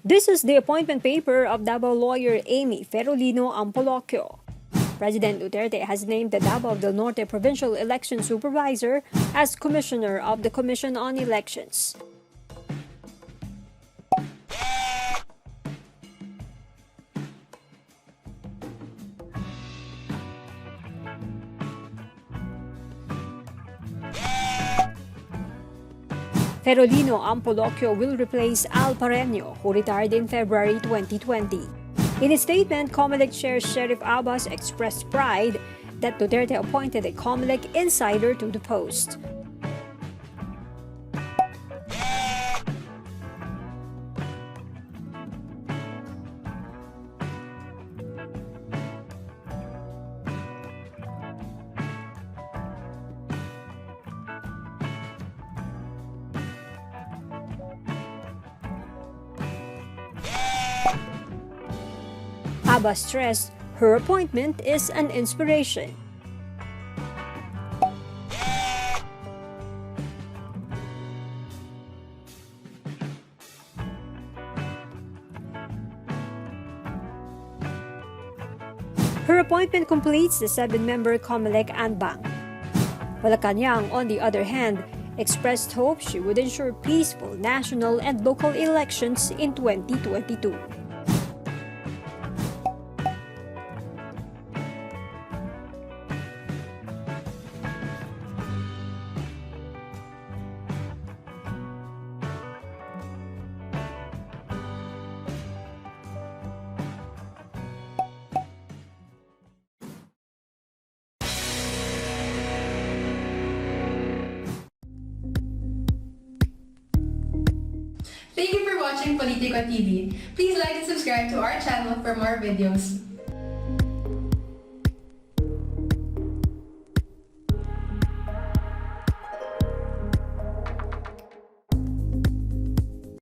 This is the appointment paper of Davao lawyer Aimee Ferolino-Ampoloquio. President Duterte has named the Davao del Norte Provincial Election Supervisor as Commissioner of the Commission on Elections. Ferolino-Ampoloquio will replace Al Pareño, who retired in February 2020. In a statement, Comelec Chair Sheriff Abbas expressed pride that Duterte appointed a Comelec insider to the post. Abbas stressed her appointment is an inspiration. Her appointment completes the 7-member Comelec Anbang. Malacanang, on the other hand, expressed hope she would ensure peaceful national and local elections in 2022. Thank you for watching Politiko TV. Please like and subscribe to our channel for more videos.